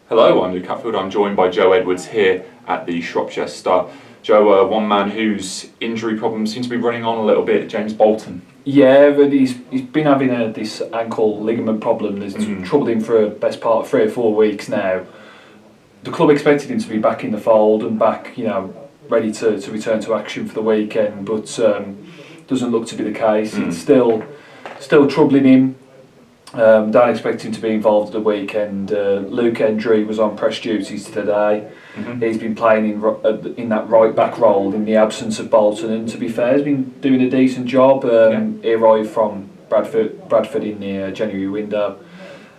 Hello, I'm Luke Hatfield. I'm joined by Joe Edwards here at the Shropshire Star. Joe, one man whose injury problems seem to be running on a little bit, James Bolton. Yeah, but he's been having this ankle ligament problem that's troubled him for a best part of 3 or 4 weeks now. The club expected him to be back in the fold and back, ready to return to action for the weekend, but doesn't look to be the case. It's still troubling him. Don't expect him to be involved at the weekend. Luke Hendry was on press duties today. He's been playing in that right back role in the absence of Bolton, and to be fair, he's been doing a decent job. He arrived from Bradford in the January window,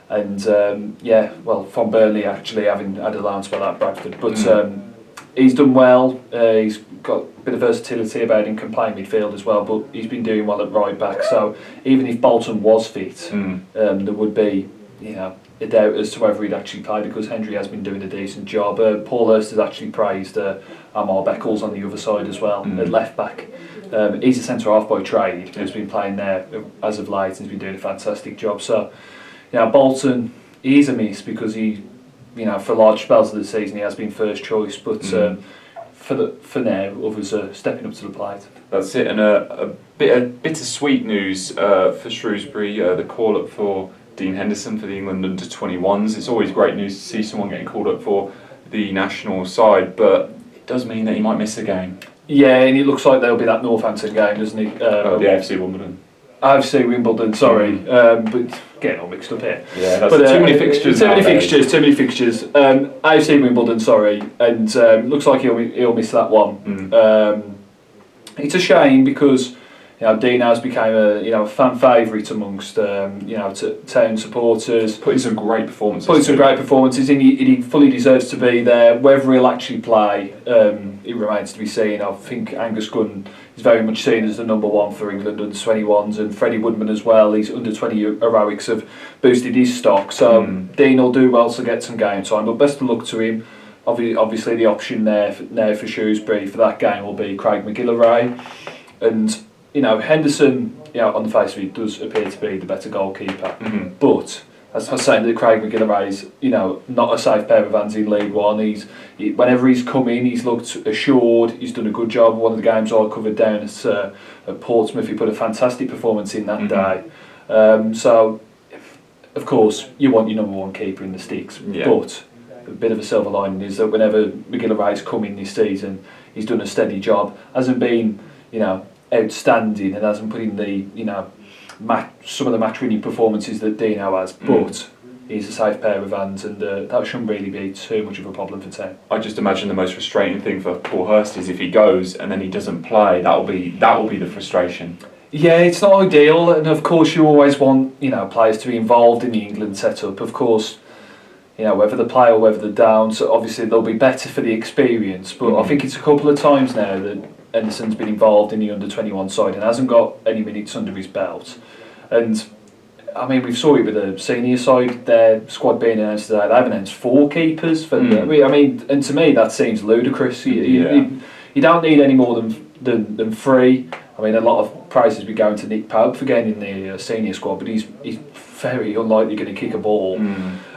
and from Burnley actually, having had a loan spell at Bradford. But he's done well. He's got a bit of versatility about him, can play midfield as well, but he's been doing well at right back. So even if Bolton was fit, there would be a doubt as to whether he'd actually play, because Hendry has been doing a decent job. Paul Hurst has actually praised Amar Beckles on the other side as well, at left back. He's a centre half by trade. He's been playing there as of late and he's been doing a fantastic job. So Bolton, he's a miss because he, for large spells of the season he has been first choice, but for now others are stepping up to the plate. That's it, and a bittersweet news for Shrewsbury, the call up for Dean Henderson for the England under-21s. It's always great news to see someone getting called up for the national side, but it does mean that he might miss a game. Yeah, and it looks like there'll be that Northampton game, doesn't it? The AFC Wimbledon. AFC Wimbledon, sorry, but getting all mixed up here. Yeah, that's too many fixtures. Too many fixtures. AFC Wimbledon, sorry, and looks like he'll miss that one. It's a shame because Dean has become a fan favourite amongst town supporters. Put in some great performances. And he fully deserves to be there. Whether he'll actually play, it remains to be seen. I think Angus Gunn is very much seen as the number one for England under 21s, and Freddie Woodman as well. His under 20 heroics have boosted his stock. So Dean will do well to get some game time. But best of luck to him. Obviously, the option there for Shrewsbury for that game will be Craig McGillivray, and Henderson, on the face of it, does appear to be the better goalkeeper. But as I was saying, that Craig McGillivray is, not a safe pair of hands in League One. Whenever he's come in, he's looked assured. He's done a good job. One of the games I covered down at Portsmouth, he put a fantastic performance in that day. So, of course, you want your number one keeper in the sticks. But a bit of a silver lining is that whenever McGillivray's come in this season, he's done a steady job. Hasn't been, outstanding, and hasn't put in the some of the match-winning performances that Dino has, but he's a safe pair of hands, and that shouldn't really be too much of a problem for Town. I just imagine the most frustrating thing for Paul Hurst is if he goes and then he doesn't play. That will be the frustration. Yeah, it's not ideal, and of course you always want players to be involved in the England setup. Of course, whether they play or whether they're down, so obviously they'll be better for the experience. But I think it's a couple of times now that Henderson's been involved in the under-21 side and hasn't got any minutes under his belt. And I mean, we saw it with the senior side, their squad being announced today. They've announced 4 keepers. And to me that seems ludicrous. You don't need any more than 3. I mean, a lot of prizes be going to Nick Pope for getting in the senior squad, but he's very unlikely going to kick a ball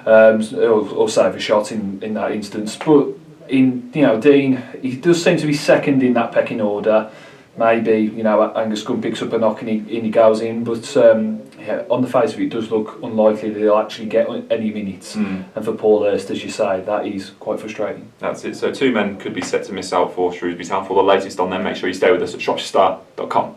or save a shot in that instance. But Dean, he does seem to be second in that pecking order. Maybe Angus Gunn picks up a knock and he goes in, but on the face of it, it does look unlikely that he'll actually get any minutes. And for Paul Hurst, as you say, that is quite frustrating. That's it. So 2 men could be set to miss out for Shrewsbury Town. For the latest on them, make sure you stay with us at shropshirestar.com.